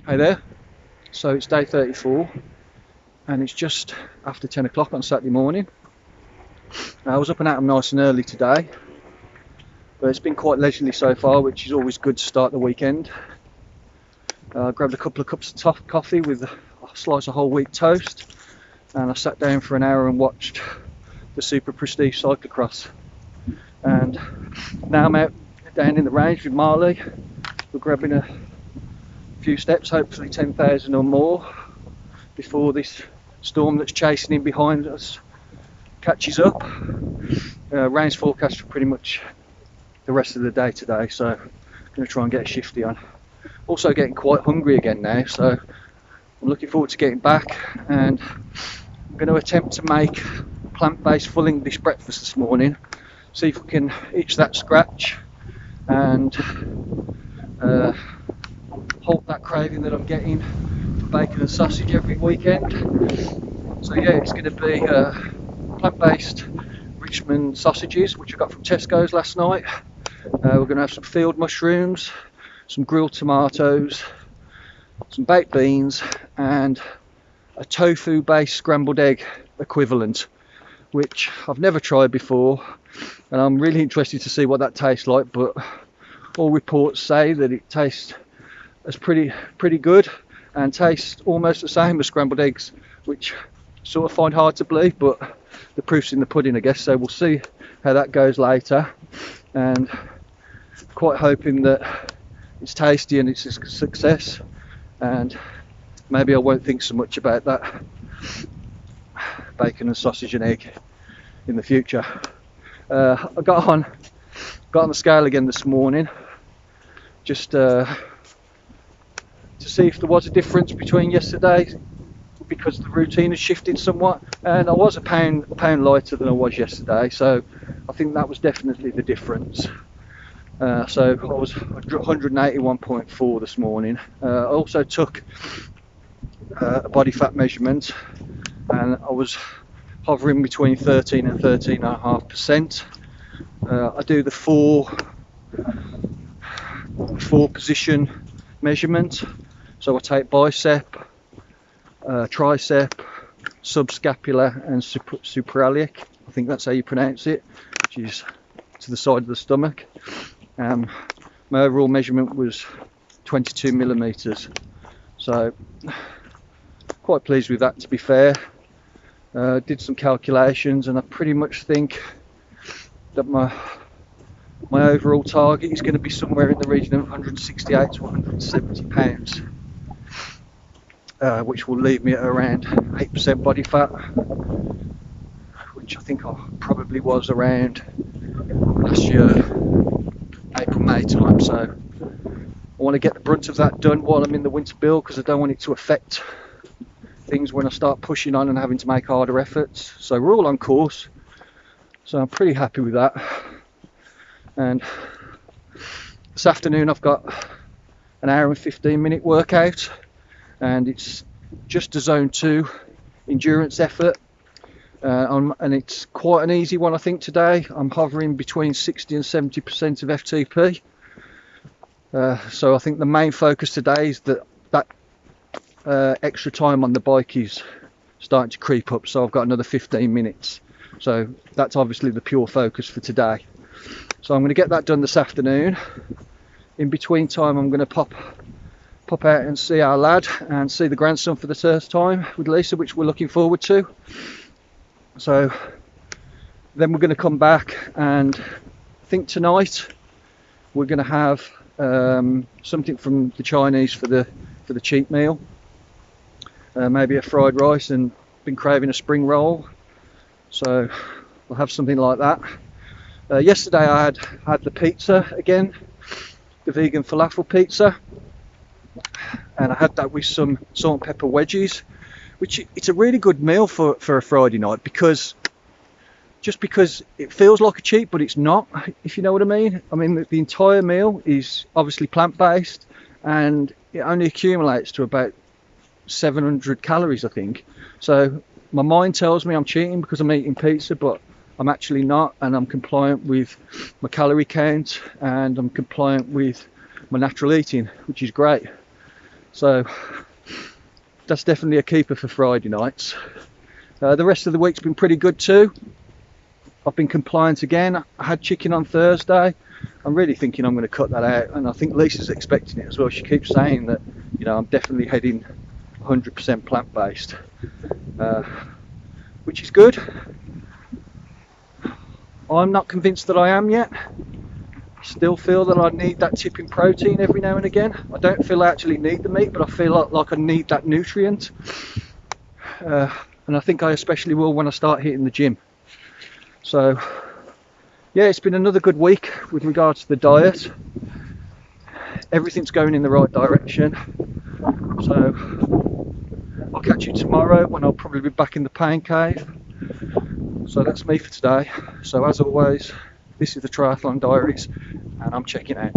Hey there, so it's day 34 and it's just after 10 o'clock on Saturday morning. I was up and at 'em nice and early today, but it's been quite leisurely so far, which is always good to start the weekend. I grabbed a couple of cups of tough coffee with a slice of whole wheat toast, and I sat down for an hour and watched the super prestige cyclocross. And now I'm out down in the range with Marley. We're grabbing a few steps, hopefully 10,000 or more, before this storm that's chasing in behind us catches up. Rain's forecast for pretty much the rest of the day today, so I'm going to try and get a shifty on. Also getting quite hungry again now, so I'm looking forward to getting back, and I'm going to attempt to make a plant-based full English breakfast this morning, see if we can itch that scratch and halt that craving that I'm getting for bacon and sausage every weekend. So yeah, it's going to be plant-based Richmond sausages, which I got from Tesco's last night. We're going to have some field mushrooms, some grilled tomatoes, some baked beans, and a tofu-based scrambled egg equivalent, which I've never tried before, and I'm really interested to see what that tastes like. But all reports say that it tastes as pretty good and tastes almost the same as scrambled eggs, which I sort of find hard to believe, but the proof's in the pudding, I guess. So we'll see how that goes later, and quite hoping that it's tasty and it's a success, and maybe I won't think so much about that bacon and sausage and egg in the future. I got on the scale again this morning, just to see if there was a difference between yesterday, because the routine has shifted somewhat, and I was a pound lighter than I was yesterday, so I think that was definitely the difference. So I was 181.4 this morning. I also took a body fat measurement, and I was hovering between 13 and 13.5%. I do the four position measurement, so I take bicep, tricep, subscapular and suprailiac, I think that's how you pronounce it, which is to the side of the stomach. My overall measurement was 22 millimeters, so quite pleased with that, to be fair. Did some calculations, and I pretty much think that my overall target is going to be somewhere in the region of 168 to 170 pounds, which will leave me at around 8% body fat, which I think I probably was around last year, April, May time. So I want to get the brunt of that done while I'm in the winter build, because I don't want it to affect things when I start pushing on and having to make harder efforts. So we're all on course, so I'm pretty happy with that. And this afternoon I've got an hour and 15-minute workout, and it's just a zone 2 endurance effort, and it's quite an easy one, I think. Today I'm hovering between 60 and 70% of FTP, so I think the main focus today is that extra time on the bike is starting to creep up, so I've got another 15 minutes, so that's obviously the pure focus for today. So I'm going to get that done this afternoon. In between time, I'm going to pop out and see our lad and see the grandson for the first time with Lisa, which we're looking forward to. So then we're going to come back, and I think tonight we're going to have something from the Chinese for the cheap meal. Maybe a fried rice, and been craving a spring roll, so we'll have something like that. Yesterday I had the pizza again, the vegan falafel pizza, and I had that with some salt and pepper wedgies, which it's a really good meal for a Friday night, because it feels like a cheat, but it's not, if you know what I mean. I mean, the entire meal is obviously plant-based, and it only accumulates to about 700 calories, I think. So my mind tells me I'm cheating because I'm eating pizza, but I'm actually not, and I'm compliant with my calorie count, and I'm compliant with my natural eating, which is great. So that's definitely a keeper for Friday nights. The rest of the week's been pretty good too. I've been compliant again. I had chicken on Thursday. I'm really thinking I'm going to cut that out, and I think Lisa's expecting it as well. She keeps saying that, you know, I'm definitely heading 100% plant-based, which is good. I'm not convinced that I am yet. Still feel that I need that tip in protein every now and again. I don't feel I actually need the meat, but I feel like I need that nutrient. And I think I especially will when I start hitting the gym. So yeah, it's been another good week with regards to the diet. Everything's going in the right direction. So I'll catch you tomorrow when I'll probably be back in the pain cave. So that's me for today. So as always, this is the Triathlon Diaries, and I'm checking out.